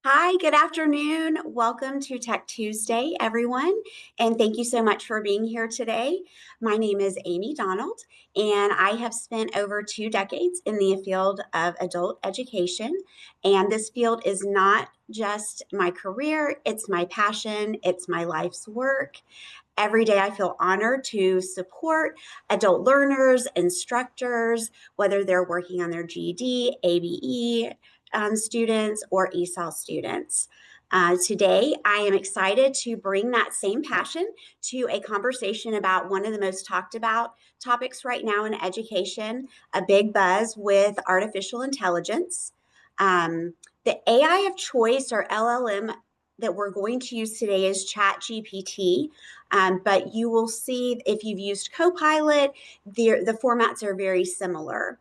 Hi, good afternoon. Welcome to Tech Tuesday, everyone. And thank you so much for being here today. My name is Amy Donald, and I have spent over 2 decades in the field of adult education. And this field is not just my career, it's my passion, it's my life's work. Every day I feel honored to support adult learners, instructors, whether they're working on their GED, ABE, students, or ESOL students. Today, I am excited to bring that same passion to a conversation about one of the most talked about topics right now in education, a big buzz with artificial intelligence. The AI of choice, or LLM, that we're going to use today is ChatGPT. But you will see if you've used Copilot, the formats are very similar.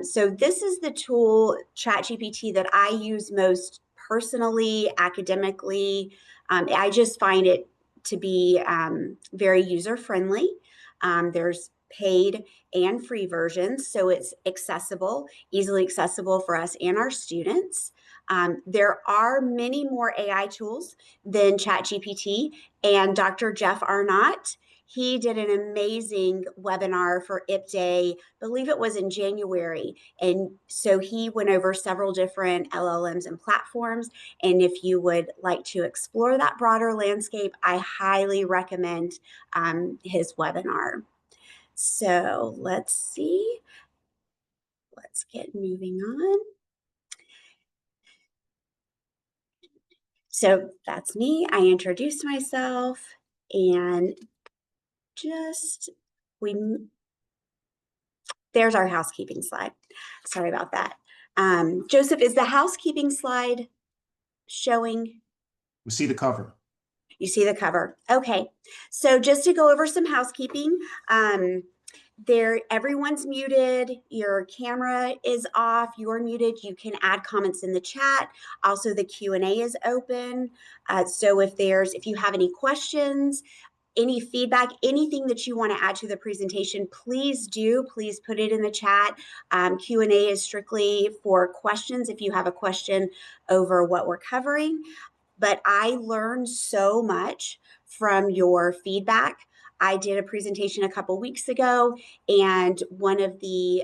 So this is the tool, ChatGPT, that I use most personally, academically. I just find it to be very user-friendly. There's paid and free versions, so it's accessible, easily accessible for us and our students. There are many more AI tools than ChatGPT, and Dr. Jeff Arnott, he did an amazing webinar for IP Day, I believe it was in January. And so he went over several different LLMs and platforms. And if you would like to explore that broader landscape, I highly recommend his webinar. So let's see. Let's get moving on. So that's me. I introduced myself and just we there's our housekeeping slide. Sorry about that. Joseph, is the housekeeping slide showing? We see the cover. You see the cover. Okay. So just to go over some housekeeping, everyone's muted, your camera is off, you're muted, you can add comments in the chat. Also, the Q&A is open. So if you have any questions, any feedback, anything that you want to add to the presentation, please put it in the chat. Q&A is strictly for questions if you have a question over what we're covering. But I learned so much from your feedback. I did a presentation a couple weeks ago, and one of the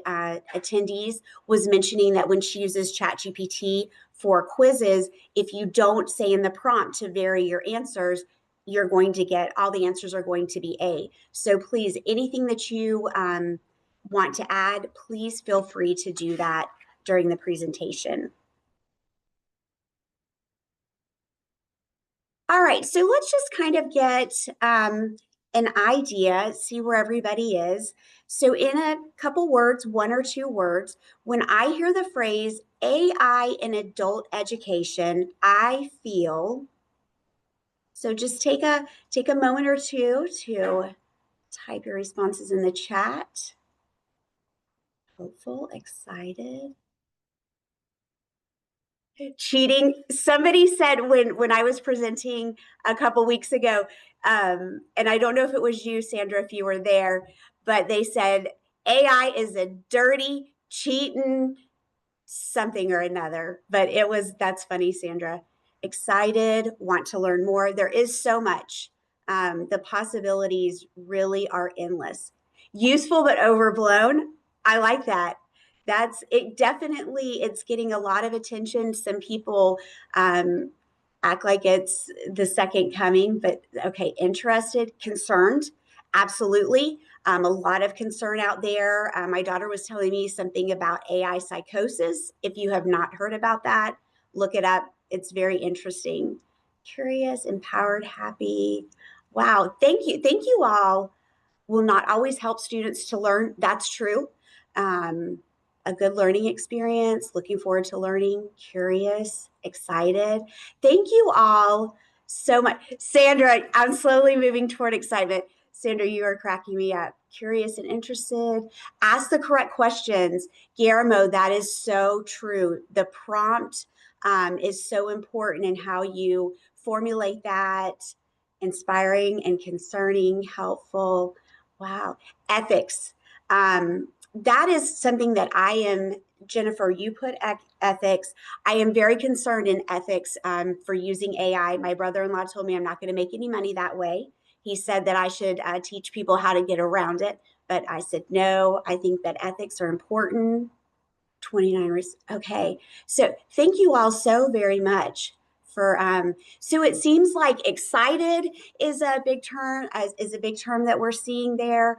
attendees was mentioning that when she uses ChatGPT for quizzes, if you don't say in the prompt to vary your answers, you're going to get, all the answers are going to be A. So please, anything that you want to add, please feel free to do that during the presentation. All right, so let's just kind of get an idea, see where everybody is. So in a couple words, 1 or 2 words, when I hear the phrase AI in adult education, I feel. So just take a moment or two to type your responses in the chat. Hopeful, excited. Cheating. Somebody said when I was presenting a couple weeks ago, and I don't know if it was you, Sandra, if you were there, but they said AI is a dirty, cheating something or another. But that's funny, Sandra. Excited, want to learn more. There is so much. The possibilities really are endless. Useful but overblown. I like that. That's it. Definitely, it's getting a lot of attention. Some people act like it's the second coming, but okay, interested, concerned, absolutely. A lot of concern out there. My daughter was telling me something about AI psychosis. If you have not heard about that, look it up. It's very interesting. Curious, empowered, happy. Wow, thank you. Thank you all. Will not always help students to learn. That's true. A good learning experience, looking forward to learning, curious, excited. Thank you all so much. Sandra, I'm slowly moving toward excitement. Sandra, you are cracking me up. Curious and interested. Ask the correct questions. Guillermo, that is so true. The prompt is so important in how you formulate that. Inspiring and concerning, helpful. Wow. Ethics. that is something that I am, Jennifer, you put ethics. I am very concerned in ethics for using AI. My brother-in-law told me I'm not going to make any money that way. He said that I should teach people how to get around it. But I said, no, I think that ethics are important. 29. Okay. So thank you all so very much for so it seems like excited is a big term, is a big term that we're seeing there.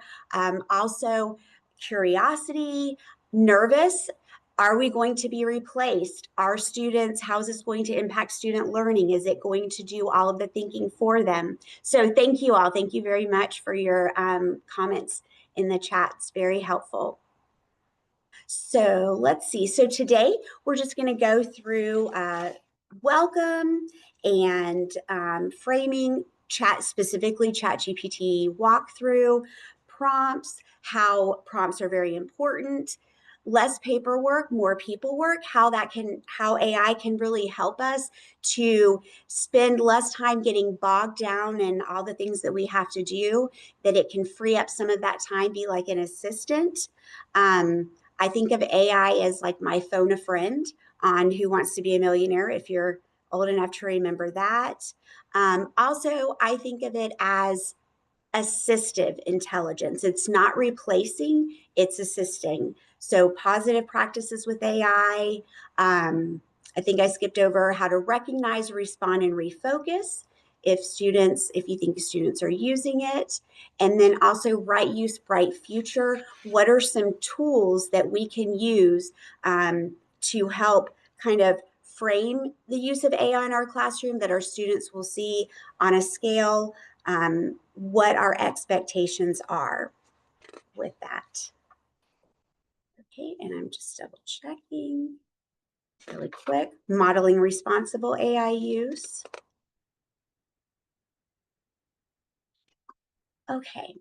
Also curiosity, nervous. Are we going to be replaced? Are students, how is this going to impact student learning? Is it going to do all of the thinking for them? So thank you all. Thank you very much for your comments in the chat. It's very helpful. So let's see. So today we're just going to go through welcome and framing chat, specifically ChatGPT walkthrough, prompts, how prompts are very important, less paperwork, more people work, how AI can really help us to spend less time getting bogged down in all the things that we have to do, that it can free up some of that time, be like an assistant. I think of AI as like my phone a friend on Who Wants to Be a Millionaire, if you're old enough to remember that. Also, I think of it as assistive intelligence. It's not replacing, it's assisting. So positive practices with AI. I think I skipped over how to recognize, respond, and refocus if you think students are using it. And then also right use, bright future. What are some tools that we can use to help kind of frame the use of AI in our classroom that our students will see on a scale, what our expectations are with that. Okay, and I'm just double checking really quick. Modeling responsible AI use. Okay.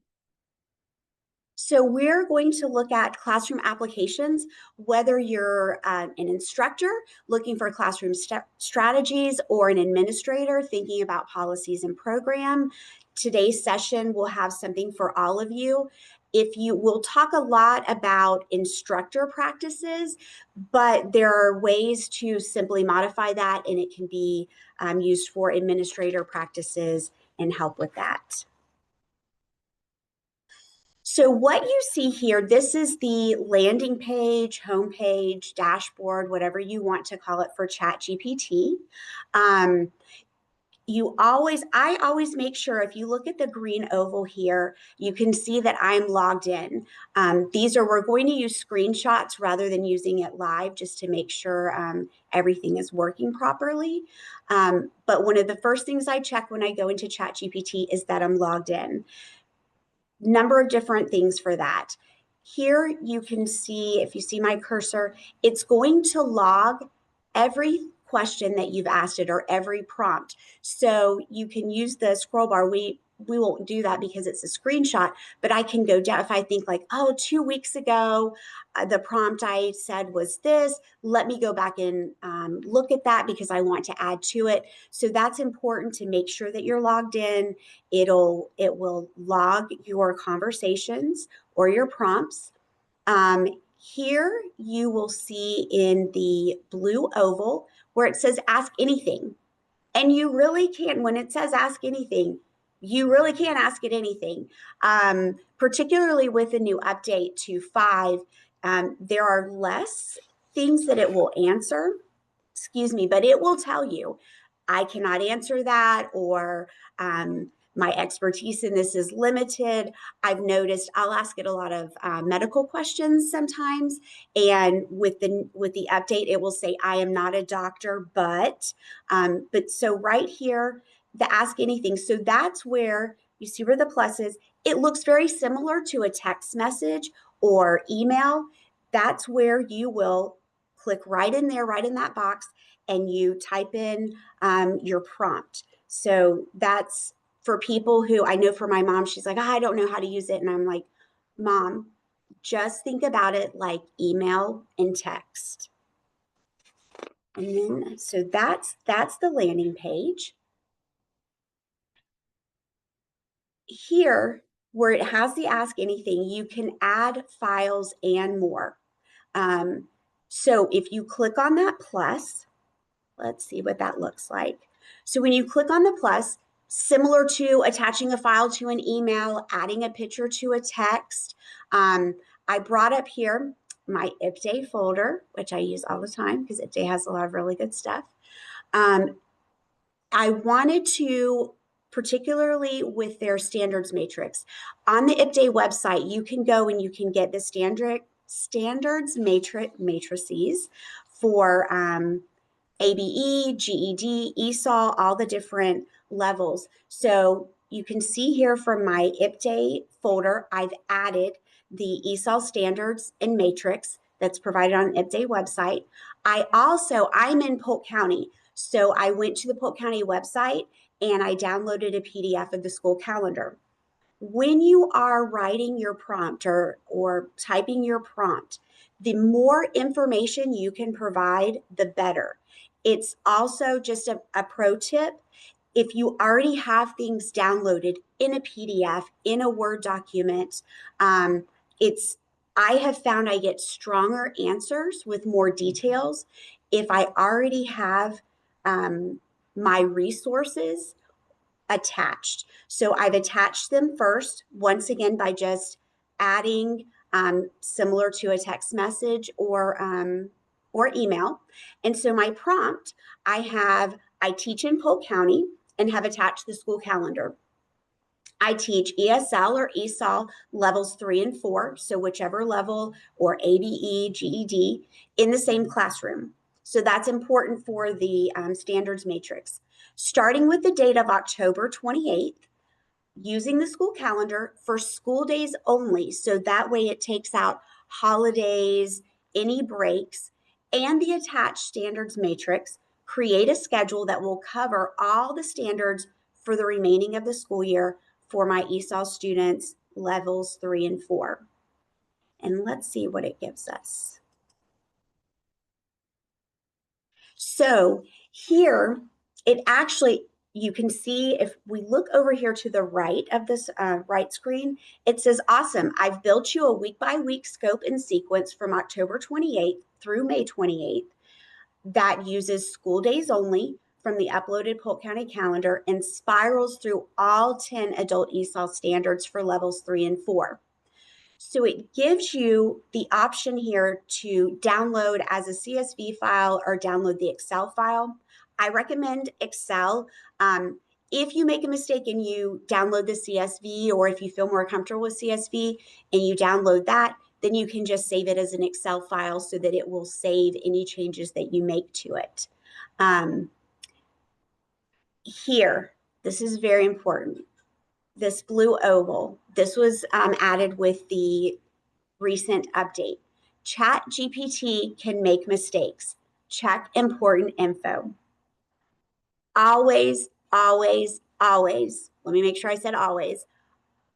So we're going to look at classroom applications, whether you're an instructor looking for classroom strategies or an administrator thinking about policies and program. Today's session will have something for all of you. We'll talk a lot about instructor practices, but there are ways to simply modify that, and it can be used for administrator practices and help with that. So what you see here, this is the landing page, homepage, dashboard, whatever you want to call it for ChatGPT. I always make sure, if you look at the green oval here, you can see that I'm logged in. We're going to use screenshots rather than using it live, just to make sure everything is working properly. But one of the first things I check when I go into ChatGPT is that I'm logged in. Number of different things for that. Here you can see, if you see my cursor, it's going to log every question that you've asked it or every prompt. So you can use the scroll bar. We won't do that because it's a screenshot, but I can go down if I think like, oh, 2 weeks ago, the prompt I said was this. Let me go back and look at that because I want to add to it. So that's important to make sure that you're logged in. It will log your conversations or your prompts. Here you will see in the blue oval where it says ask anything. And you really can, when it says ask anything, you really can ask it anything. Particularly with the new update to 5, there are less things that it will answer, but it will tell you, I cannot answer that, or my expertise in this is limited. I've noticed I'll ask it a lot of medical questions sometimes, and with the update, it will say, I am not a doctor, but so right here, the ask anything. So that's where you see where the plus is. It looks very similar to a text message or email. That's where you will click right in there, right in that box, and you type in your prompt. So that's for people who, I know for my mom, she's like, I don't know how to use it. And I'm like, Mom, just think about it like email and text. And then, so that's the landing page. Here, where it has the ask anything, you can add files and more. So if you click on that plus, let's see what that looks like. So when you click on the plus, similar to attaching a file to an email, adding a picture to a text, I brought up here my IPDAY folder, which I use all the time because IPDAY has a lot of really good stuff. I wanted to, particularly with their standards matrix, on the IPDAY website, you can go and you can get the standards matrices for ABE, GED, ESOL, all the different levels. So you can see here from my IPDAY folder, I've added the ESOL standards and matrix that's provided on the IPDAY website. I'm in Polk County. So I went to the Polk County website and I downloaded a PDF of the school calendar. When you are writing your prompt or typing your prompt, the more information you can provide, the better. It's also just a pro tip. If you already have things downloaded in a PDF, in a Word document, I have found I get stronger answers with more details if I already have my resources attached. So I've attached them first, once again, by just adding similar to a text message or email. And so my prompt, I teach in Polk County and have attached the school calendar. I teach ESL or ESOL levels 3 and 4, so whichever level, or ABE, GED, in the same classroom. So that's important for the standards matrix. Starting with the date of October 28th, using the school calendar for school days only, so that way it takes out holidays, any breaks, and the attached standards matrix, create a schedule that will cover all the standards for the remaining of the school year for my ESOL students, levels 3 and 4. And let's see what it gives us. So here, it actually, you can see if we look over here to the right of this right screen, it says, awesome, I've built you a week-by-week scope and sequence from October 28th through May 28th that uses school days only from the uploaded Polk County calendar and spirals through all 10 adult ESOL standards for levels 3 and 4. So it gives you the option here to download as a CSV file or download the Excel file. I recommend Excel. If you make a mistake and you download the CSV, or if you feel more comfortable with CSV and you download that, then you can just save it as an Excel file so that it will save any changes that you make to it. Here, this is very important. This blue oval, this was added with the recent update. Chat GPT can make mistakes. Check important info. Always, always, always, let me make sure I said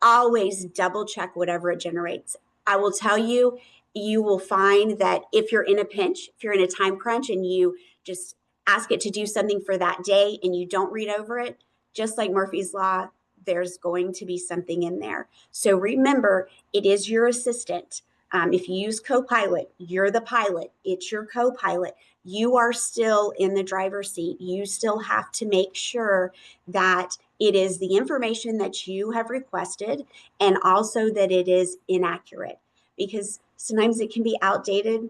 always double check whatever it generates. I will tell you, you will find that if you're in a pinch, if you're in a time crunch and you just ask it to do something for that day and you don't read over it, just like Murphy's Law, there's going to be something in there. So remember, it is your assistant. If you use Copilot, you're the pilot. It's your co-pilot. You are still in the driver's seat. You still have to make sure that it is the information that you have requested and also that it is inaccurate, because sometimes it can be outdated.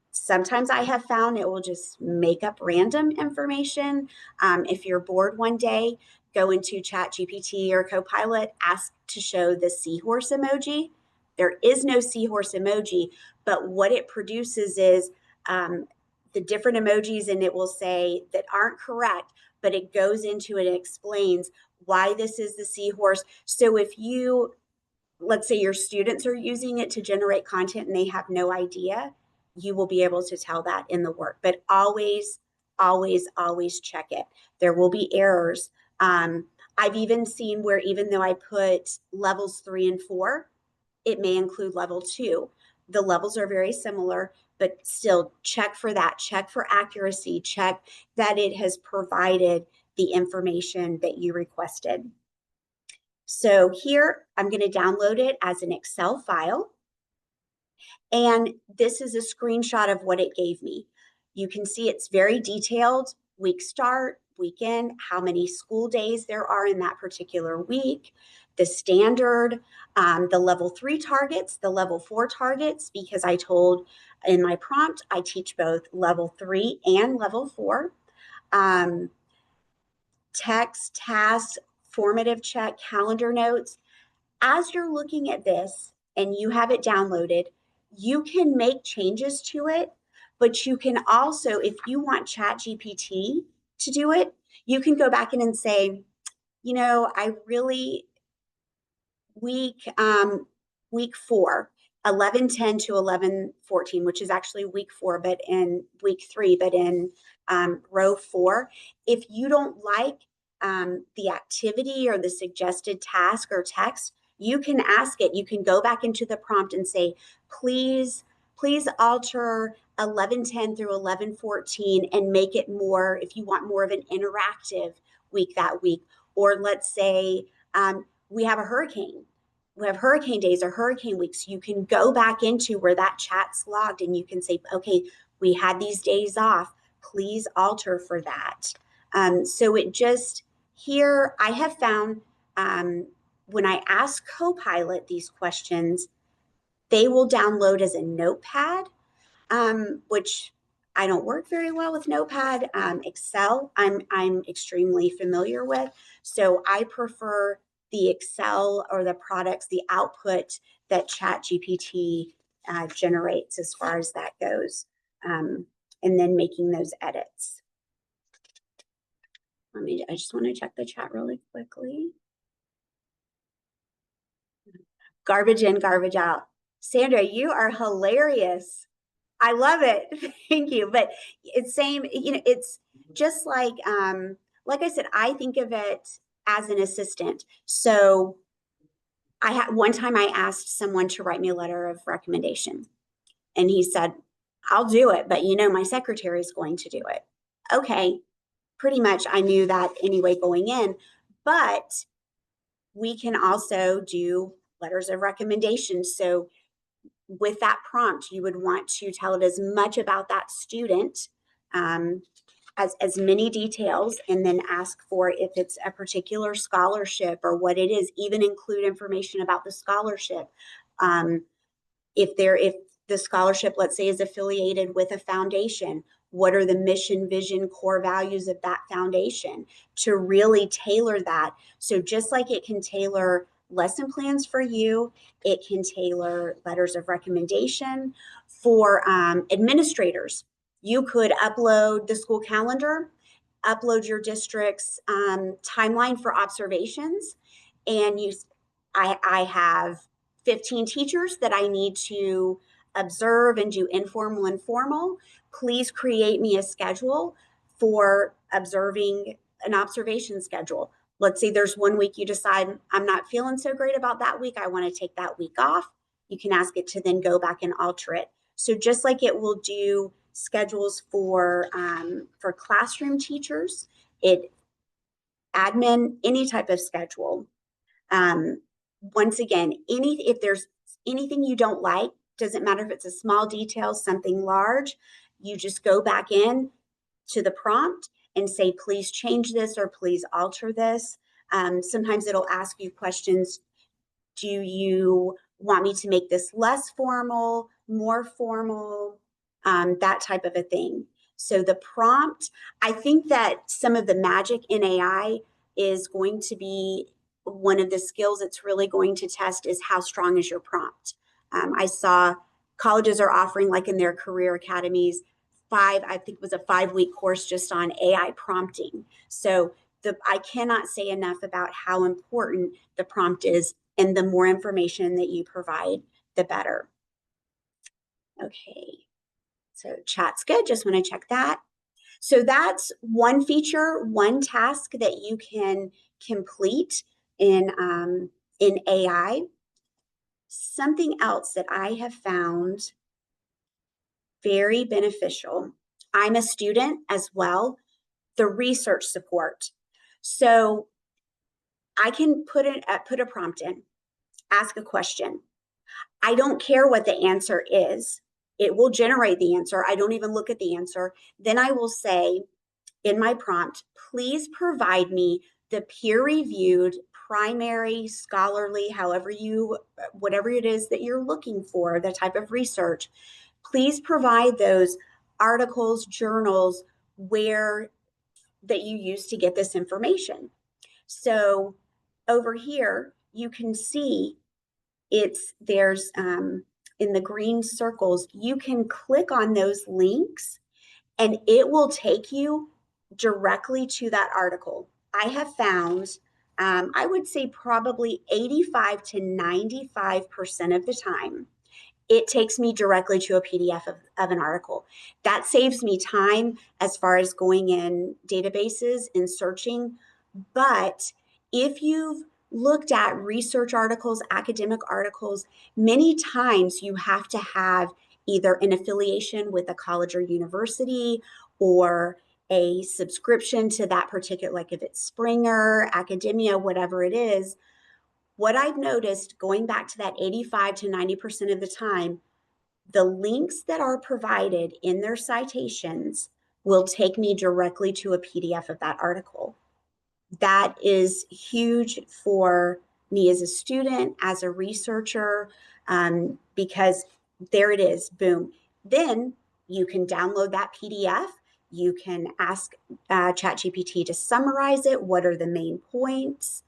Sometimes I have found it will just make up random information. If you're bored one day, go into Chat GPT or Copilot, ask to show the seahorse emoji. There is no seahorse emoji, but what it produces is the different emojis, and it will say that aren't correct, but it goes into it and explains why this is the seahorse. So if you, let's say your students are using it to generate content and they have no idea, you will be able to tell that in the work. But always, always, always check it. There will be errors. I've even seen where even though I put levels 3 and 4, it may include level 2. The levels are very similar, but still check for that. Check for accuracy. Check that it has provided the information that you requested. So here I'm going to download it as an Excel file. And this is a screenshot of what it gave me. You can see it's very detailed, week start, weekend, how many school days there are in that particular week, the standard, the level 3 targets, the level 4 targets, because I told in my prompt, I teach both level 3 and level 4. Text, tasks, formative check, calendar notes. As you're looking at this and you have it downloaded, you can make changes to it, but you can also, if you want ChatGPT to do it, you can go back in and say, I really week 4, 11:10 to 11:14, which is actually week 4, but in week 3, but in row 4. If you don't like the activity or the suggested task or text, you can ask it. You can go back into the prompt and say, please alter 11:10 through 11:14 and make it more, if you want more of an interactive week that week. Or let's say we have hurricane days or hurricane weeks. You can go back into where that chat's logged and you can say, okay, we had these days off. Please alter for that. So it just, here I have found when I ask Copilot these questions, they will download as a notepad, which I don't work very well with Notepad. Excel, I'm extremely familiar with, so I prefer the Excel or the products, the output that ChatGPT generates as far as that goes, and then making those edits. I just want to check the chat really quickly. Garbage in, garbage out. Sandra, you are hilarious. I love it. Thank you. But it's same, it's just like I said, I think of it as an assistant. So I had one time I asked someone to write me a letter of recommendation, and he said, I'll do it, but my secretary is going to do it. Okay. Pretty much I knew that anyway going in, but we can also do letters of recommendation. So with that prompt, you would want to tell it as much about that student, as many details, and then ask for if it's a particular scholarship or what it is, even include information about the scholarship. If the scholarship, let's say, is affiliated with a foundation, what are the mission, vision, core values of that foundation, to really tailor that. So just like it can tailor lesson plans for you, it can tailor letters of recommendation for administrators. You could upload the school calendar, upload your district's timeline for observations, and I have 15 teachers that I need to observe and do informal and formal. Please create me a schedule for observing, an observation schedule. Let's say there's one week you decide, I'm not feeling so great about that week, I want to take that week off. You can ask it to then go back and alter it. So just like it will do schedules for classroom teachers, it admin, any type of schedule. Once again, if there's anything you don't like, doesn't matter if it's a small detail, something large, you just go back in to the prompt and say, please change this or please alter this. Sometimes it'll ask you questions. Do you want me to make this less formal, more formal, that type of a thing? So the prompt, I think that some of the magic in AI is going to be one of the skills it's really going to test is how strong is your prompt. I saw colleges are offering, like in their career academies, I think it was a 5-week course just on AI prompting. So I cannot say enough about how important the prompt is, and the more information that you provide, the better. Okay, so chat's good. Just want to check that. So that's one feature, one task that you can complete in AI. Something else that I have found very beneficial. I'm a student as well, the research support. So I can put a prompt in, ask a question. I don't care what the answer is. It will generate the answer. I don't even look at the answer. Then I will say in my prompt, please provide me the peer-reviewed, primary, scholarly, whatever it is that you're looking for, the type of research. Please provide those articles, journals, where that you use to get this information. So over here, you can see there's in the green circles, you can click on those links and it will take you directly to that article. I have found, I would say probably 85 to 95% of the time, it takes me directly to a PDF of an article. That saves me time as far as going in databases and searching. But if you've looked at research articles, academic articles, many times you have to have either an affiliation with a college or university or a subscription to that particular, like if it's Springer, Academia, whatever it is. What I've noticed going back to that 85 to 90% of the time, the links that are provided in their citations will take me directly to a PDF of that article. That is huge for me as a student, as a researcher, because there it is, boom. Then you can download that PDF. You can ask ChatGPT to summarize it. What are the main points?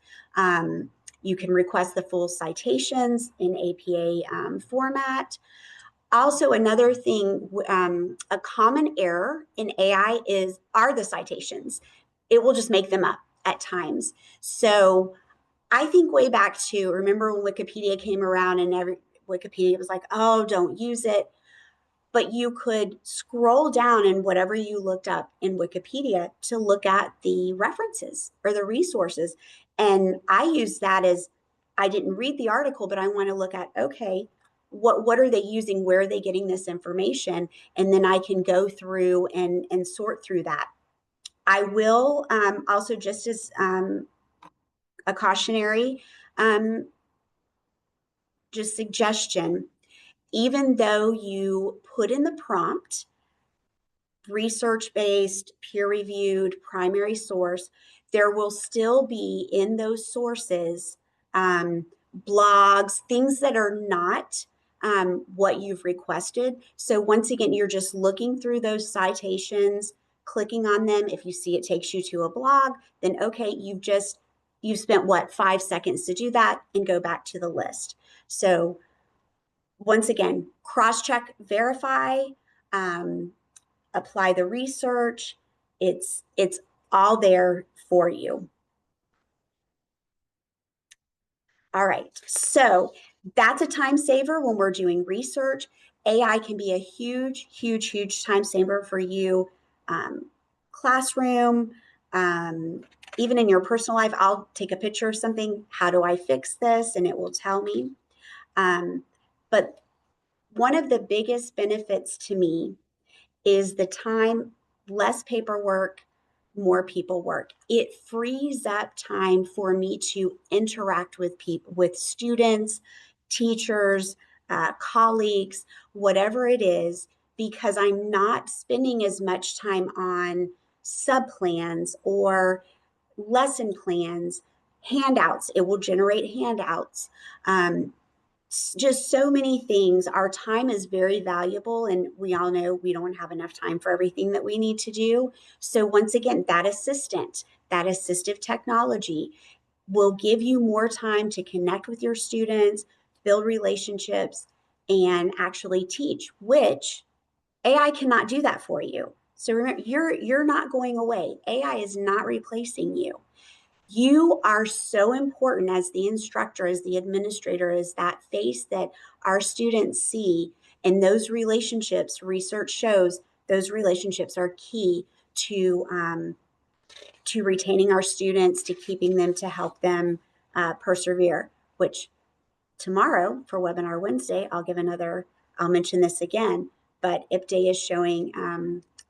You can request the full citations in APA format. Also, another thing, a common error in AI are the citations. It will just make them up at times. So I think way back to, remember when Wikipedia came around and Wikipedia was like, oh, don't use it. But you could scroll down in whatever you looked up in Wikipedia to look at the references or the resources. And I use that as, I didn't read the article, but I want to look at, okay, what are they using? Where are they getting this information? And then I can go through and sort through that. I will also, just as a cautionary just suggestion, even though you put in the prompt, research-based, peer-reviewed, primary source, there will still be in those sources blogs, things that are not what you've requested. So once again, you're just looking through those citations, clicking on them. If you see it takes you to a blog, then okay, you've spent what, 5 seconds to do that and go back to the list. So once again, cross-check, verify, apply the research. It's all there for you. All right, so that's a time saver when we're doing research. AI can be a huge, huge, huge time saver for you. Classroom, even in your personal life, I'll take a picture of something. How do I fix this? And it will tell me. But one of the biggest benefits to me is the time, less paperwork, more people work. It frees up time for me to interact with people, with students, teachers, colleagues, whatever it is, because I'm not spending as much time on subplans or lesson plans, handouts. It will generate handouts. Just so many things. Our time is very valuable, and we all know we don't have enough time for everything that we need to do. So once again, that assistive technology will give you more time to connect with your students, build relationships, and actually teach, which AI cannot do that for you. So remember, you're not going away. AI is not replacing you. You are so important as the instructor, as the administrator, as that face that our students see. And those relationships, research shows, those relationships are key to retaining our students, to keeping them, to help them persevere, which tomorrow for Webinar Wednesday, I'll mention this again, but IPDA is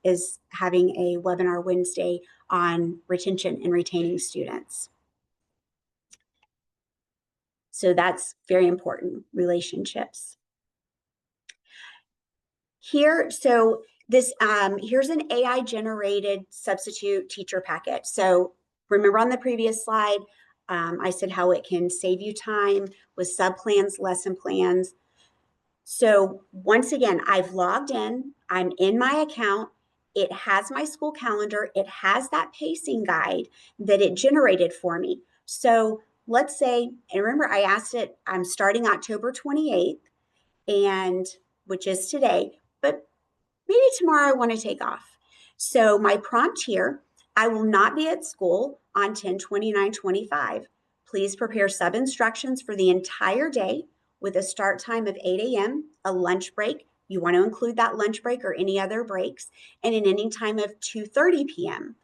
is having a Webinar Wednesday on retention and retaining students. So that's very important, relationships. Here, so this here's an AI generated substitute teacher packet. So remember on the previous slide, I said how it can save you time with sub plans, lesson plans. So once again, I've logged in, I'm in my account. It has my school calendar. It has that pacing guide that it generated for me. So let's say, and remember I asked it, I'm starting October 28th, and which is today, but maybe tomorrow I want to take off. So my prompt here, I will not be at school on 10/29/25. Please prepare sub instructions for the entire day with a start time of 8 a.m., a lunch break. You want to include that lunch break or any other breaks, and an ending time of 2:30 p.m.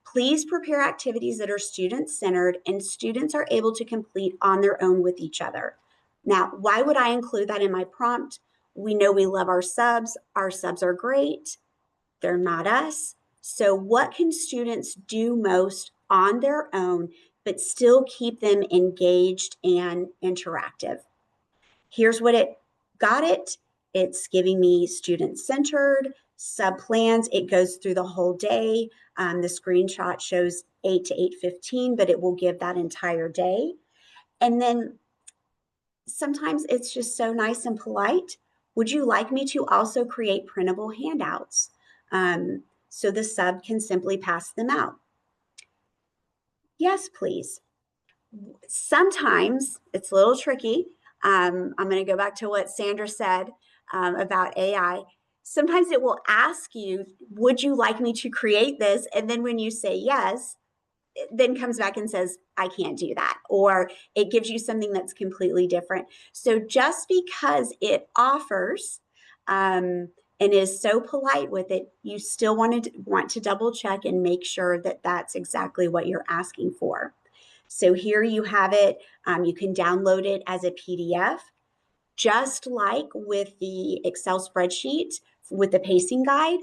Please prepare activities that are student-centered and students are able to complete on their own with each other. Now, why would I include that in my prompt? We know we love our subs. Our subs are great. They're not us. So, what can students do most on their own, but still keep them engaged and interactive? Here's what it got it. It's giving me student centered, sub plans. It goes through the whole day. The screenshot shows 8 to 8:15, but it will give that entire day. And then sometimes it's just so nice and polite. Would you like me to also create printable handouts? So the sub can simply pass them out. Yes, please. Sometimes it's a little tricky. I'm going to go back to what Sandra said about AI. Sometimes it will ask you, would you like me to create this? And then when you say yes, then comes back and says, I can't do that, or it gives you something that's completely different. So just because it offers and is so polite with it, you still want to double check and make sure that that's exactly what you're asking for. So here you have it. You can download it as a PDF, just like with the Excel spreadsheet with the pacing guide.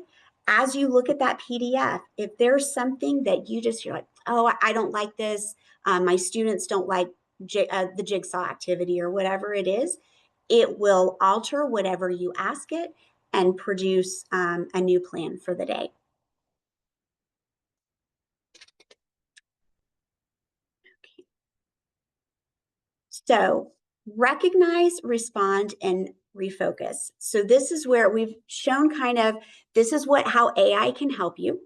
As you look at that PDF, if there's something that you're like, oh, I don't like this, my students don't like the jigsaw activity or whatever it is, it will alter whatever you ask it and produce a new plan for the day. Okay. So recognize, respond, and refocus. So this is where we've shown kind of, this is how AI can help you.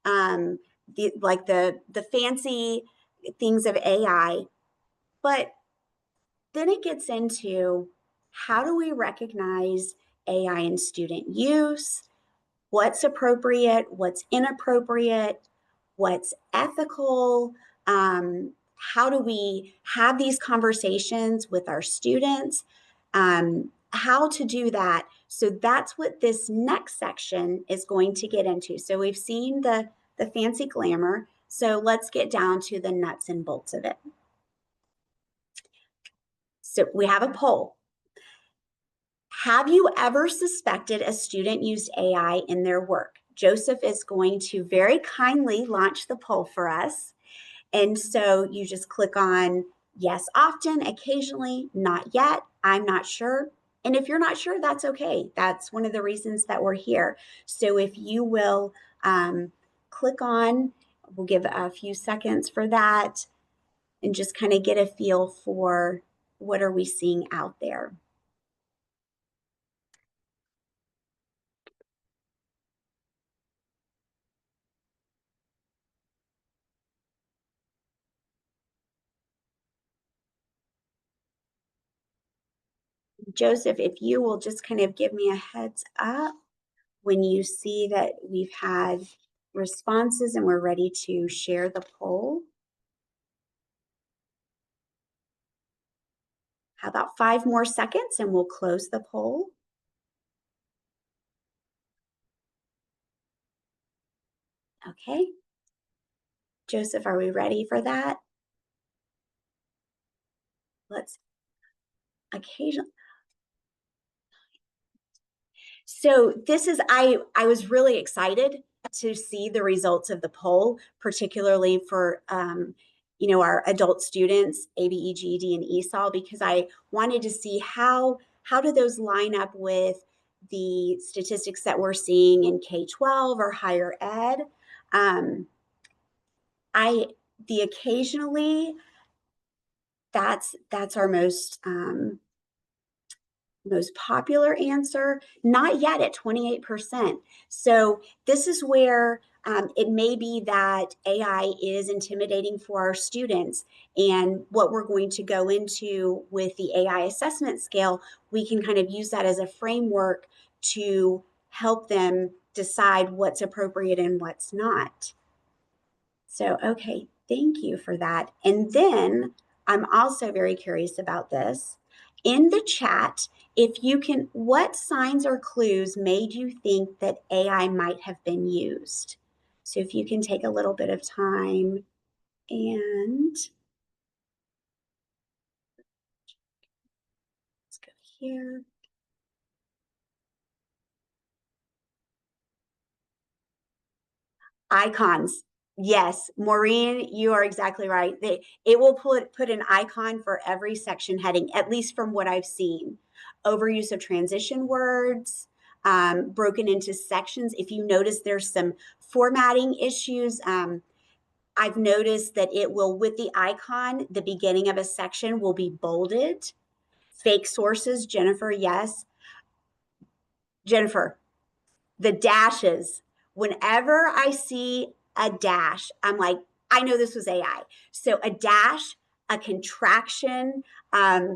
Like the fancy things of AI, but then it gets into how do we recognize AI in student use, what's appropriate, what's inappropriate, what's ethical, how do we have these conversations with our students, how to do that. So that's what this next section is going to get into. So we've seen the fancy glamour. So let's get down to the nuts and bolts of it. So we have a poll. Have you ever suspected a student used AI in their work? Joseph is going to very kindly launch the poll for us. And so you just click on yes, often, occasionally, not yet, I'm not sure. And if you're not sure, that's okay. That's one of the reasons that we're here. So if you will click on, we'll give a few seconds for that and just kind of get a feel for what are we seeing out there. Joseph, if you will just kind of give me a heads up when you see that we've had responses and we're ready to share the poll. How about 5 more seconds and we'll close the poll? Okay. Joseph, are we ready for that? Let's occasionally. So this is, I was really excited to see the results of the poll, particularly for our adult students, ABE, GED, and ESOL, because I wanted to see how do those line up with the statistics that we're seeing in K-12 or higher ed. The occasionally, that's our most popular answer, not yet at 28%. So this is where it may be that AI is intimidating for our students. And what we're going to go into with the AI assessment scale, we can kind of use that as a framework to help them decide what's appropriate and what's not. So, okay, thank you for that. And then I'm also very curious about this. In the chat, if you can, what signs or clues made you think that AI might have been used? So if you can take a little bit of time and let's go here. Icons. Yes, Maureen, you are exactly right. It will put an icon for every section heading, at least from what I've seen. Overuse of transition words, broken into sections. If you notice there's some formatting issues, I've noticed that it will, with the icon, the beginning of a section will be bolded. Fake sources, Jennifer, yes. Jennifer, the dashes. Whenever I see a dash, I'm like, I know this was AI. So a dash, a contraction. I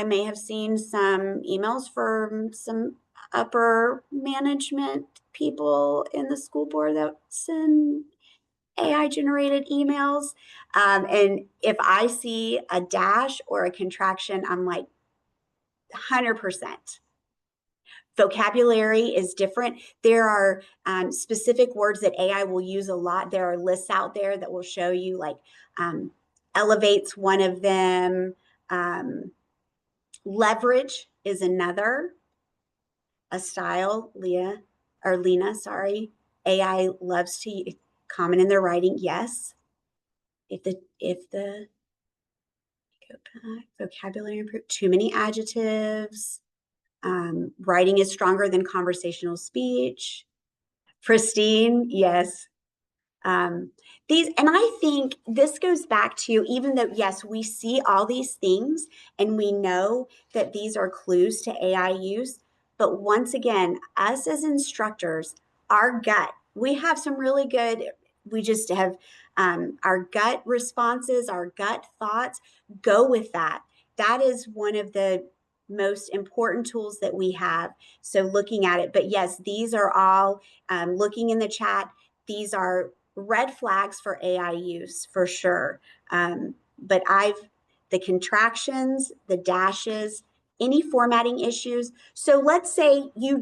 may have seen some emails from some upper management people in the school board that send AI generated emails. And if I see a dash or a contraction, I'm like, 100%. Vocabulary is different. There are specific words that AI will use a lot. There are lists out there that will show you, like elevates one of them. Leverage is another. A style, Lena, sorry. AI loves to comment in their writing. Yes. If the vocabulary improve, too many adjectives. Writing is stronger than conversational speech. Pristine, yes. And I think this goes back to, even though, yes, we see all these things and we know that these are clues to AI use, but once again, us as instructors, our gut, we have some really good, we just have our gut responses, our gut thoughts, go with that. That is one of the most important tools that we have. So looking at it, but yes, these are all, looking in the chat, these are red flags for AI use for sure. But the contractions, the dashes, any formatting issues. So let's say you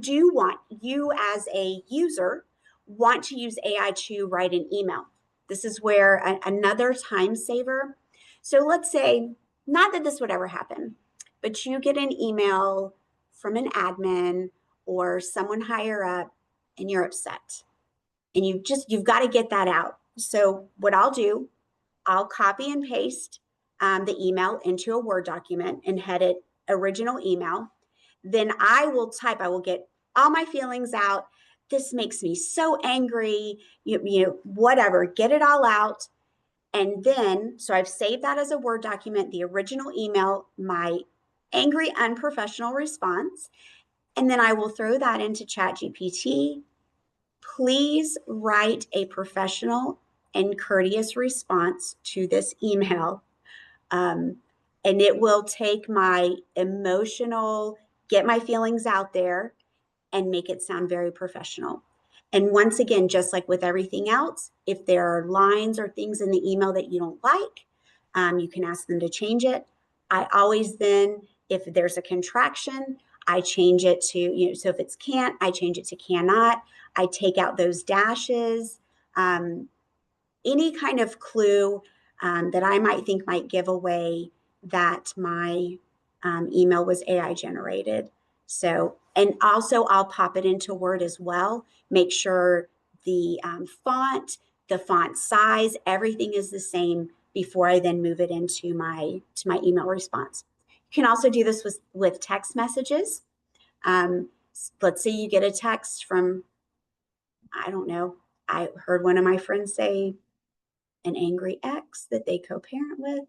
as a user want to use AI to write an email. This is where another time saver. So let's say, not that this would ever happen, but you get an email from an admin or someone higher up and you're upset and you've got to get that out. So what I'll do, I'll copy and paste the email into a Word document and head it original email. Then I will get all my feelings out. This makes me so angry, whatever, get it all out. And then, so I've saved that as a Word document, the original email, my angry, unprofessional response. And then I will throw that into ChatGPT. Please write a professional and courteous response to this email. And it will take my emotional, get my feelings out there and make it sound very professional. And once again, just like with everything else, if there are lines or things in the email that you don't like, you can ask them to change it. I always then, if there's a contraction, I change it to, so if it's can't, I change it to cannot. I take out those dashes. Any kind of clue that I might think might give away that my email was AI generated. So, and also I'll pop it into Word as well. Make sure the font size, everything is the same, before I then move it into my email response. You can also do this with text messages. Let's say you get a text from, I don't know, I heard one of my friends say an angry ex that they co-parent with,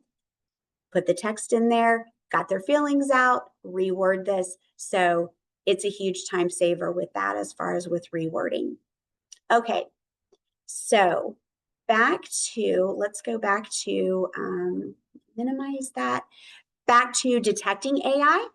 put the text in there, got their feelings out, reword this. So it's a huge time saver with that as far as with rewording. Okay, so let's go back to, minimize that, back to detecting AI.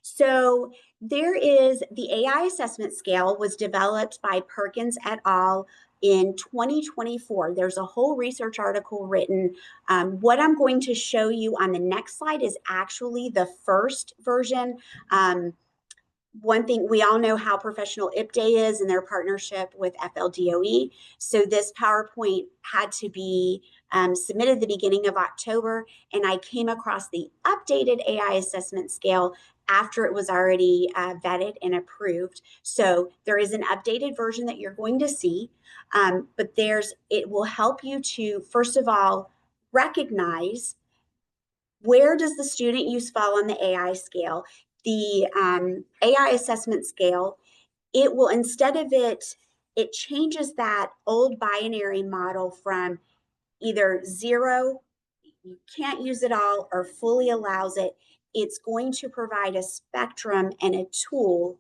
So there is the AI assessment scale was developed by Perkins et al. In 2024. There's a whole research article written. What I'm going to show you on the next slide is actually the first version. One thing, we all know how professional IPDAY is and their partnership with FLDOE. So this PowerPoint had to be submitted the beginning of October, and I came across the updated AI assessment scale after it was already vetted and approved. So there is an updated version that you're going to see, but it will help you to, first of all, recognize where does the student use fall on the AI scale. The AI assessment scale, it will, instead of it changes that old binary model from either 0, you can't use it all, or fully allows it. It's going to provide a spectrum and a tool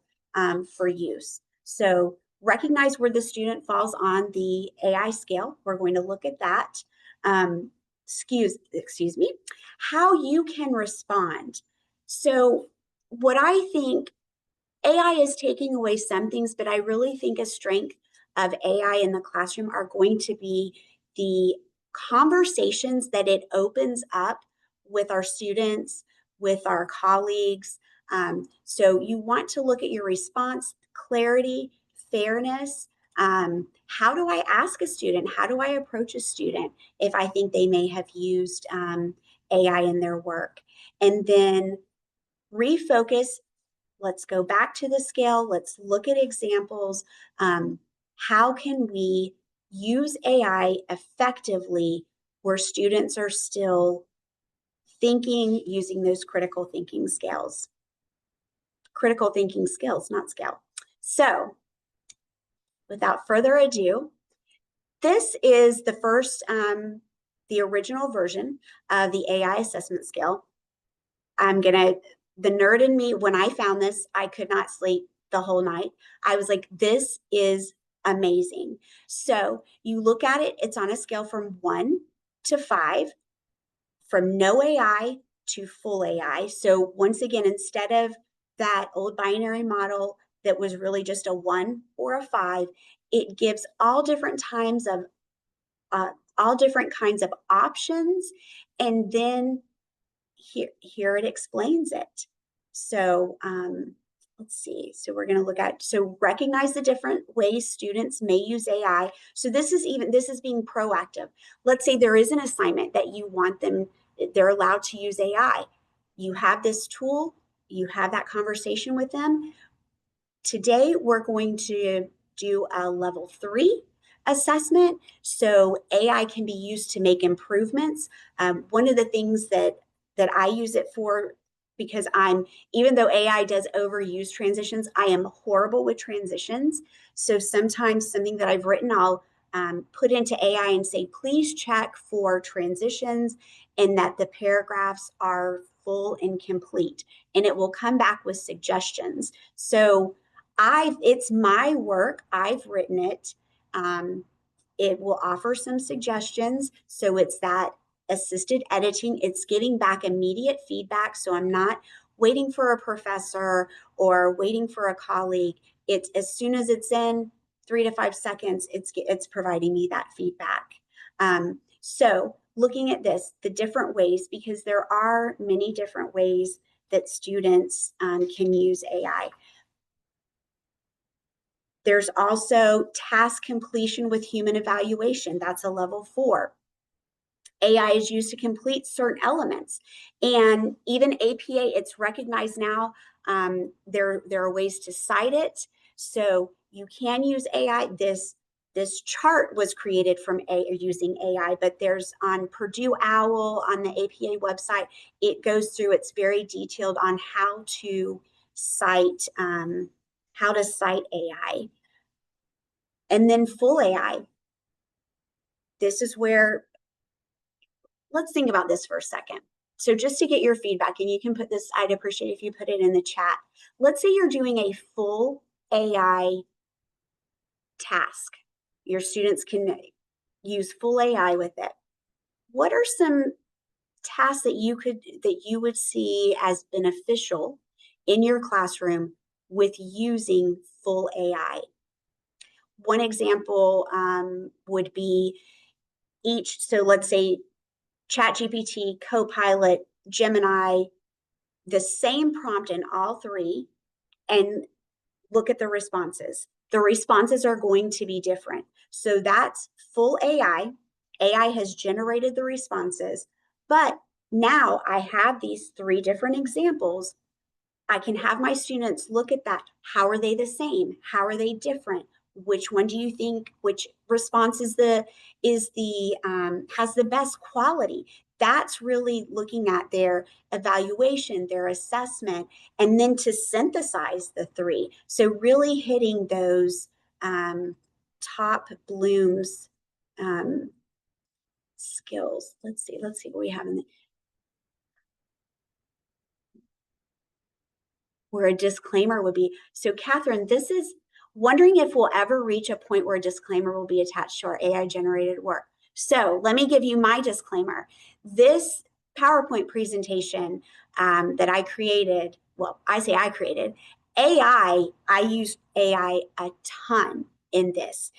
for use. So recognize where the student falls on the AI scale. We're going to look at that. Excuse me, how you can respond. So what I think, AI is taking away some things, but I really think a strength of AI in the classroom are going to be the conversations that it opens up with our students, with our colleagues. So you want to look at your response, clarity, fairness. How do I ask a student? How do I approach a student if I think they may have used AI in their work? And then refocus. Let's go back to the scale. Let's look at examples. How can we use AI effectively where students are still thinking, using those critical thinking skills? Critical thinking skills, not scale. So without further ado, this is the first, the original version of the AI assessment scale. The nerd in me, when I found this, I could not sleep the whole night. I was like, this is amazing. So you look at it, it's on a scale from 1 to 5, from no AI to full AI. So once again, instead of that old binary model that was really just a 1 or a 5, it gives all different kinds of options, and then here it explains it. So let's see. So we're going to look at, so recognize the different ways students may use AI. So this is being proactive. Let's say there is an assignment that you want them, they're allowed to use AI. You have this tool, you have that conversation with them. Today, we're going to do a level 3 assessment. So AI can be used to make improvements. One of the things that I use it for, because even though AI does overuse transitions, I am horrible with transitions. So sometimes something that I've written, I'll put into AI and say, please check for transitions and that the paragraphs are full and complete. And it will come back with suggestions. So it's my work. I've written it. It will offer some suggestions. So it's that assisted editing. It's getting back immediate feedback. So I'm not waiting for a professor or waiting for a colleague. It's as soon as it's in 3 to 5 seconds, it's providing me that feedback. So looking at this, the different ways, because there are many different ways that students can use AI. There's also task completion with human evaluation. That's a level 4. AI is used to complete certain elements. And even APA, it's recognized now. There are ways to cite it. So you can use AI. This this chart was created from using AI, but there's on Purdue OWL on the APA website, it goes through, it's very detailed on how to cite AI. And then full AI. This is where, let's think about this for a second. So just to get your feedback, and you can put this, I'd appreciate if you put it in the chat. Let's say you're doing a full AI task. Your students can use full AI with it. What are some tasks that you would see as beneficial in your classroom with using full AI? One example would be so let's say ChatGPT, Copilot, Gemini, the same prompt in all three, and look at the responses. The responses are going to be different. So that's full AI. AI has generated the responses, but now I have these three different examples. I can have my students look at that. How are they the same? How are they different? Which one do you think, which response has the best quality? That's really looking at their evaluation, their assessment, and then to synthesize the three. So really hitting those top blooms skills. Let's see what we have in the, where a disclaimer would be. So Catherine, this is wondering if we'll ever reach a point where a disclaimer will be attached to our AI generated work. So let me give you my disclaimer. This PowerPoint presentation that I created, well, I say I created, I used AI a ton in this.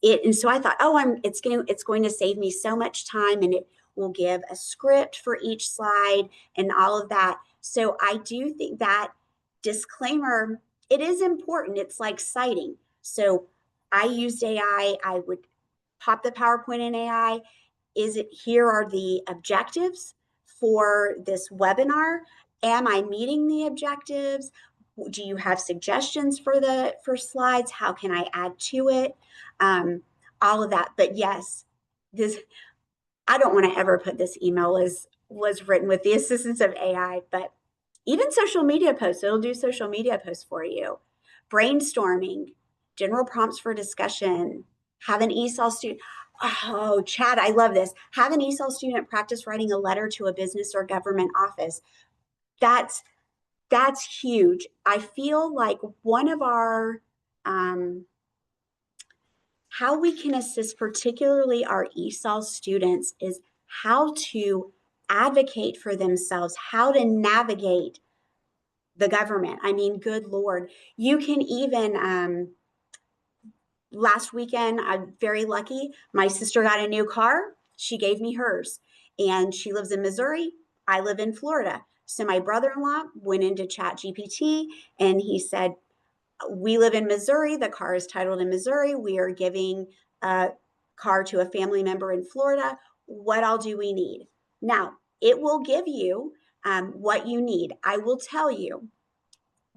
And so I thought, oh, it's going to save me so much time, and it will give a script for each slide and all of that. So I do think that disclaimer, it is important. It's like citing. So I used AI. I would pop the PowerPoint in AI. Here are the objectives for this webinar? Am I meeting the objectives? Do you have suggestions for slides? How can I add to it? All of that. But yes, I don't want to ever put this email as was written with the assistance of AI, but even social media posts, it'll do social media posts for you. Brainstorming, general prompts for discussion, have an ESOL student. Oh, Chad, I love this. Have an ESOL student practice writing a letter to a business or government office. That's huge. I feel like one of our how we can assist particularly our ESOL students is how to advocate for themselves, how to navigate the government. I mean, good Lord, you can even, last weekend, I'm very lucky. My sister got a new car. She gave me hers, and she lives in Missouri. I live in Florida. So my brother-in-law went into ChatGPT and he said, we live in Missouri. The car is titled in Missouri. We are giving a car to a family member in Florida. What all do we need? Now, it will give you what you need. I will tell you,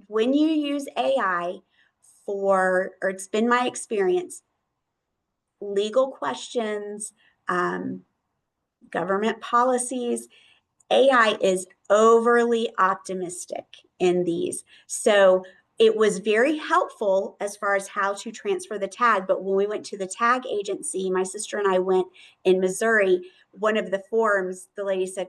when you use AI or it's been my experience, legal questions, government policies, AI is overly optimistic in these. So it was very helpful as far as how to transfer the tag. But when we went to the tag agency, my sister and I went in Missouri, one of the forms, the lady said,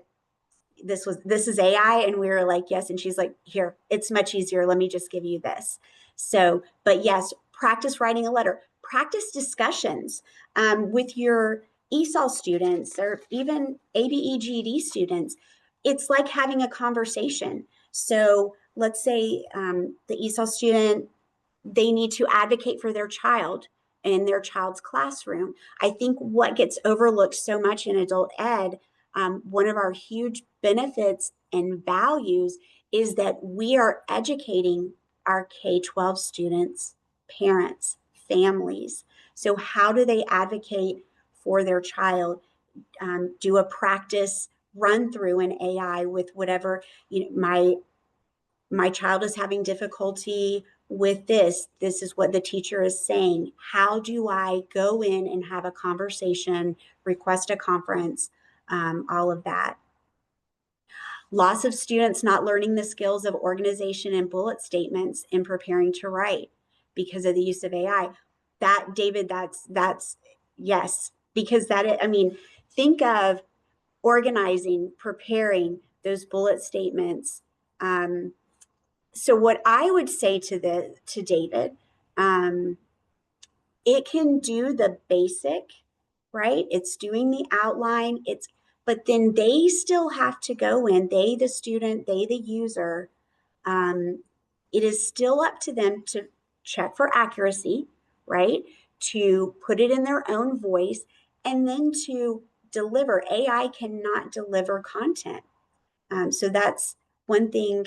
this is AI. And we were like, yes. And she's like, here, it's much easier. Let me just give you this. So, but yes, practice writing a letter, practice discussions with your ESOL students or even ABE GED students. It's like having a conversation. So let's say the ESOL student, they need to advocate for their child in their child's classroom. I think what gets overlooked so much in adult ed, one of our huge benefits and values is that we are educating our K-12 students, parents, families. So how do they advocate for their child? Do a practice run through in AI with whatever, my child is having difficulty with this is what the teacher is saying. How do I go in and have a conversation, request a conference, all of that. Loss of students not learning the skills of organization and bullet statements in preparing to write because of the use of AI. That, David, that's yes, because I mean, think of organizing, preparing those bullet statements. So what I would say to David, it can do the basic, right? It's doing the outline, but then they still have to go in, they, the student, they, the user, it is still up to them to check for accuracy, right? To put it in their own voice and then to deliver. AI cannot deliver content. So that's one thing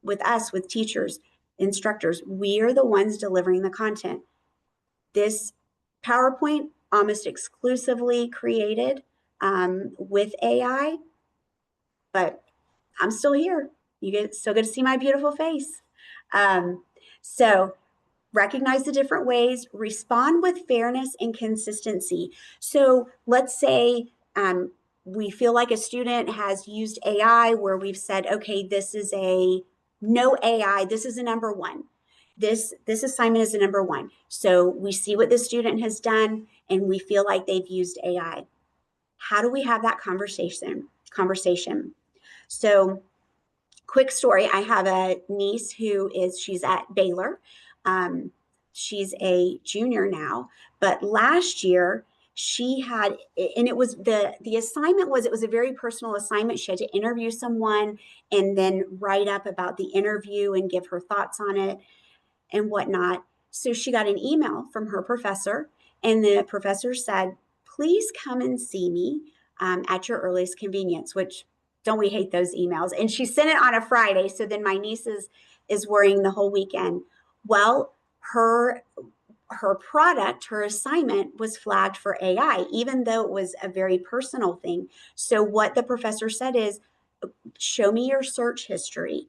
with us, with teachers, instructors, we are the ones delivering the content. This PowerPoint almost exclusively created with AI, but I'm still here. You still get to see my beautiful face. So recognize the different ways, respond with fairness and consistency. So let's say we feel like a student has used AI where we've said, okay, this is a no AI, this is a number one. This assignment is a number one. So we see what the student has done and we feel like they've used AI. How do we have that conversation? So quick story, I have a niece she's at Baylor. She's a junior now, but last year she had, and it was the assignment was, it was a very personal assignment. She had to interview someone and then write up about the interview and give her thoughts on it and whatnot. So she got an email from her professor, and the professor said, please come and see me at your earliest convenience, which don't we hate those emails? And she sent it on a Friday. So then my niece is worrying the whole weekend. Well, her product, her assignment was flagged for AI, even though it was a very personal thing. So what the professor said is, show me your search history.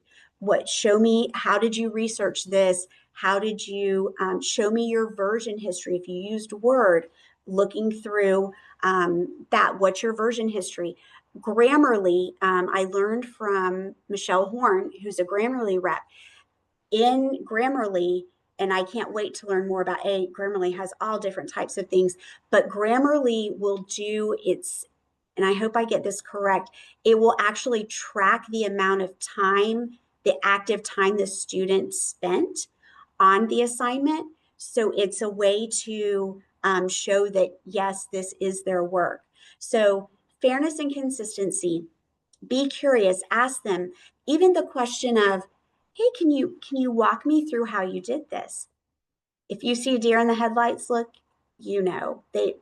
Show me, how did you research this? How did you show me your version history? If you used Word, looking through that, what's your version history? Grammarly, I learned from Michelle Horn, who's a Grammarly rep. In Grammarly, and I can't wait to learn more about Grammarly has all different types of things, but Grammarly will do its, and I hope I get this correct, it will actually track the amount of time, the active time the student spent on the assignment. So it's a way to show that, yes, this is their work. So fairness and consistency, be curious, ask them, even the question of, hey, can you walk me through how you did this? If you see a deer in the headlights look,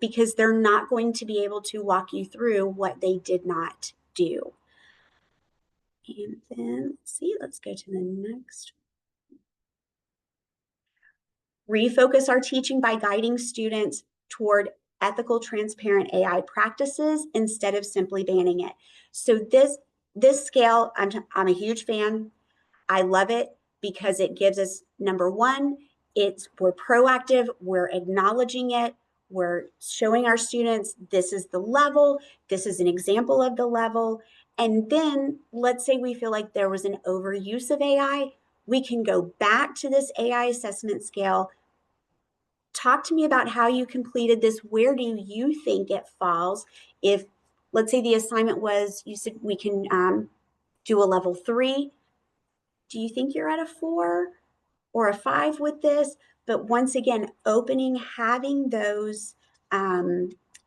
because they're not going to be able to walk you through what they did not do. And then let's go to the next. Refocus our teaching by guiding students toward ethical, transparent AI practices instead of simply banning it. So this scale, I'm a huge fan. I love it because it gives us, number one, we're proactive, we're acknowledging it, we're showing our students this is the level, this is an example of the level. And then let's say we feel like there was an overuse of AI, we can go back to this AI assessment scale. Talk to me about how you completed this. Where do you think it falls? If, let's say the assignment was, you said we can do a level 3. Do you think you're at a 4 or a 5 with this? But once again, having those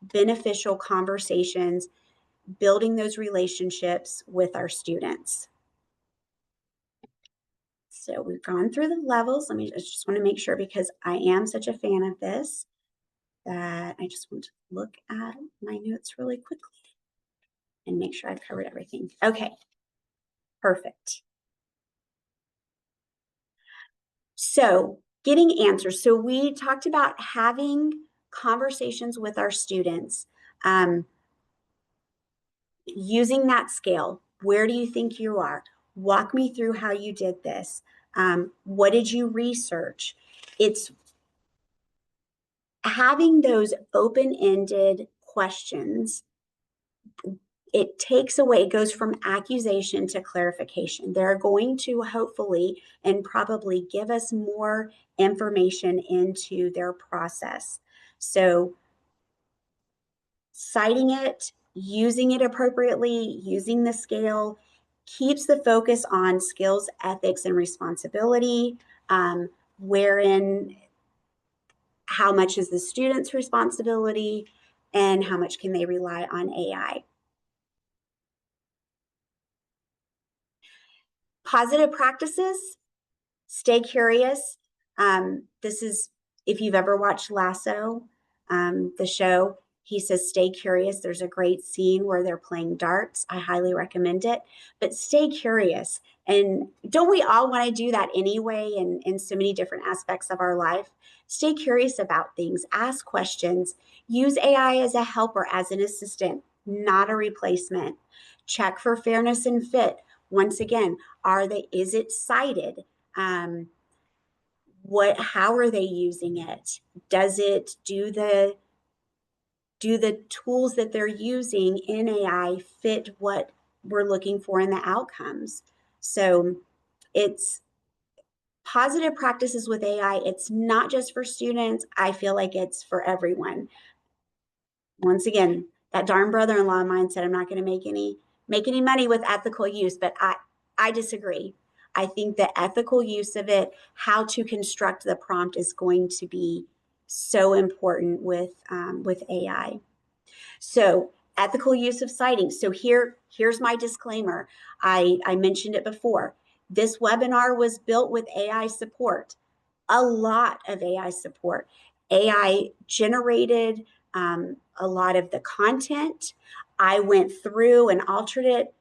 beneficial conversations, building those relationships with our students. So we've gone through the levels. I just want to make sure, because I am such a fan of this, that I just want to look at my notes really quickly and make sure I've covered everything. Okay, perfect. So getting answers. So we talked about having conversations with our students, using that scale. Where do you think you are? Walk me through how you did this. What did you research? It's having those open-ended questions. It takes away, it goes from accusation to clarification. They're going to hopefully and probably give us more information into their process. So citing it, using it appropriately, using the scale keeps the focus on skills, ethics, and responsibility, wherein how much is the student's responsibility and how much can they rely on AI. Positive practices, stay curious. This is, if you've ever watched Lasso, the show, he says, stay curious. There's a great scene where they're playing darts. I highly recommend it. But stay curious. And don't we all want to do that anyway in so many different aspects of our life? Stay curious about things, ask questions, use AI as a helper, as an assistant, not a replacement. Check for fairness and fit. Once again, is it cited? How are they using it? Does it do the tools that they're using in AI fit what we're looking for in the outcomes? So it's positive practices with AI. It's not just for students. I feel like it's for everyone. Once again, that darn brother-in-law of mine said I'm not going to make any money with ethical use, but I disagree. I think the ethical use of it, how to construct the prompt, is going to be so important with AI. So ethical use of citing. So here's my disclaimer. I mentioned it before. This webinar was built with AI support, a lot of AI support. AI generated a lot of the content. I went through and altered it.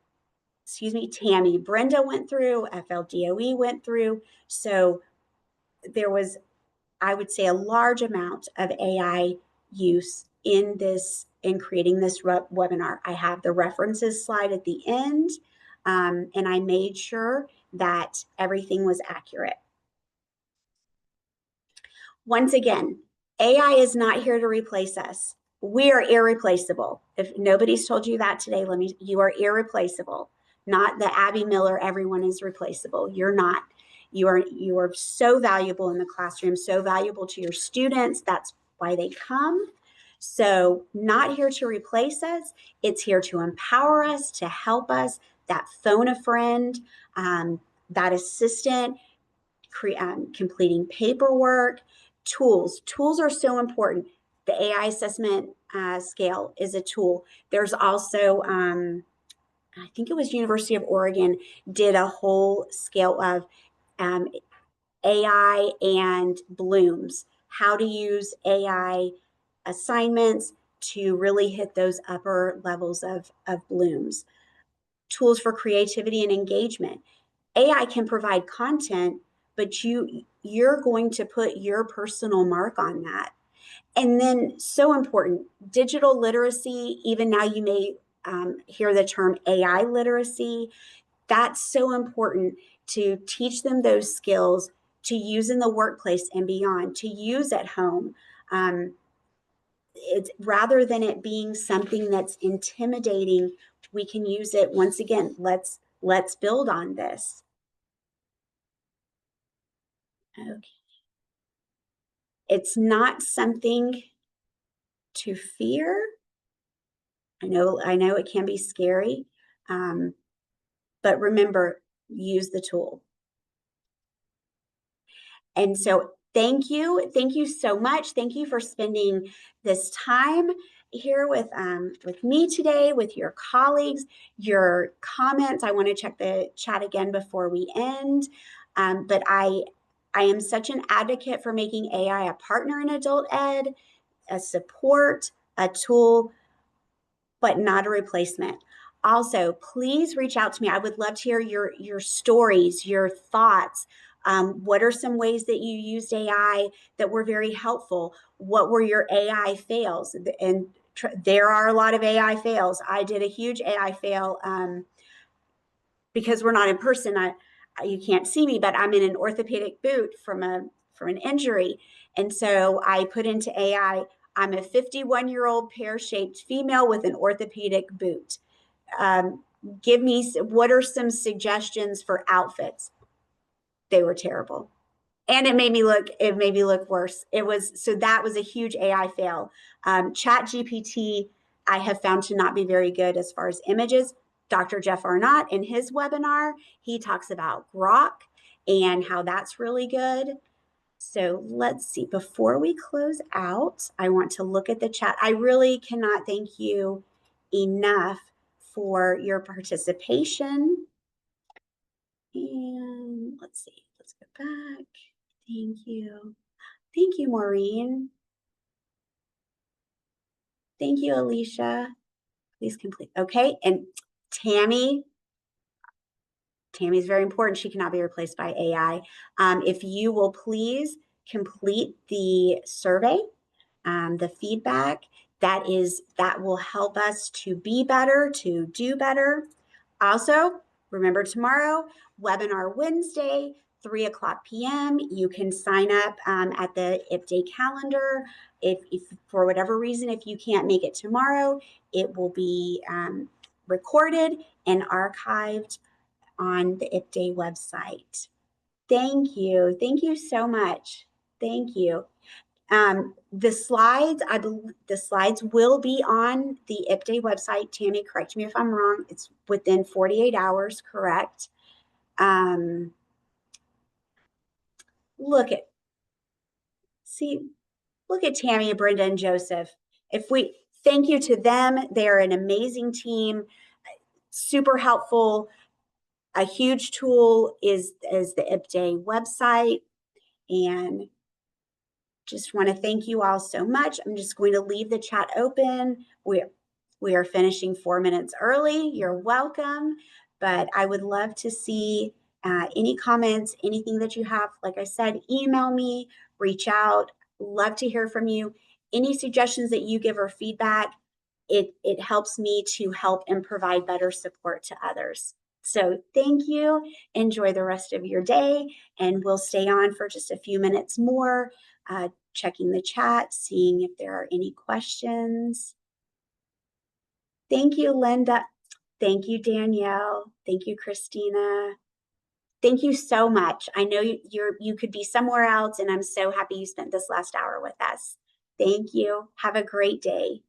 Tammy, Brenda went through, FLDOE went through. So there was, I would say, a large amount of AI use in creating this webinar. I have the references slide at the end, and I made sure that everything was accurate. Once again, AI is not here to replace us. We are irreplaceable. If nobody's told you that today, you are irreplaceable. Not the Abby Miller, everyone is replaceable. You're not. You are so valuable in the classroom, so valuable to your students. That's why they come. So not here to replace us. It's here to empower us, to help us, that phone a friend, that assistant, completing paperwork. Tools are so important. The AI assessment scale is a tool. There's also, I think it was University of Oregon did a whole scale of AI and blooms, how to use AI assignments to really hit those upper levels of blooms. Tools for creativity and engagement. AI can provide content, but you're going to put your personal mark on that. And then, so important, digital literacy. Even now you may hear the term AI literacy. That's so important, to teach them those skills to use in the workplace and beyond, to use at home. It's rather than it being something that's intimidating, we can use it. Once again, let's build on this. Okay. It's not something to fear. I know it can be scary, but remember, use the tool. And so thank you so much. Thank you for spending this time here with me today, with your colleagues, your comments. I want to check the chat again before we end, but I am such an advocate for making AI a partner in adult ed, a support, a tool, but not a replacement. Also, please reach out to me. I would love to hear your stories, your thoughts. What are some ways that you used AI that were very helpful? What were your AI fails? And there are a lot of AI fails. I did a huge AI fail because we're not in person. you can't see me, but I'm in an orthopedic boot from an injury. And so I put into AI, I'm a 51-year-old pear-shaped female with an orthopedic boot. Um, Give me, what are some suggestions for outfits? They were terrible. And it made me look worse. That was a huge AI fail. Chat GPT, I have found to not be very good as far as images. Dr. Jeff Arnott in his webinar, he talks about Grok and how that's really good. So let's see, before we close out, I want to look at the chat. I really cannot thank you enough for your participation. And let's see, let's go back. Thank you. Thank you, Maureen. Thank you, Alicia. Please complete. Okay, and Tammy's very important. She cannot be replaced by AI. If you will please complete the survey, the feedback, that will help us to be better, to do better. Also, remember tomorrow, webinar Wednesday, 3:00 p.m. You can sign up at the IPDay calendar. If for whatever reason, if you can't make it tomorrow, it will be recorded and archived on the IPDay website. Thank you. Thank you so much. Thank you. The slides, I believe the slides will be on the IPDay website. Tammy, correct me if I'm wrong. It's within 48 hours, correct? Look at Tammy and Brenda and Joseph. Thank you to them. They are an amazing team, super helpful. A huge tool is the IPDay website, and just want to thank you all so much. I'm just going to leave the chat open. We are finishing 4 minutes early. You're welcome, but I would love to see any comments, anything that you have. Like I said, email me, reach out. Love to hear from you. Any suggestions that you give or feedback, it helps me to help and provide better support to others. So thank you. Enjoy the rest of your day, and we'll stay on for just a few minutes more, checking the chat, seeing if there are any questions. Thank you, Linda. Thank you, Danielle. Thank you, Christina. Thank you so much. I know you could be somewhere else, and I'm so happy you spent this last hour with us. Thank you. Have a great day.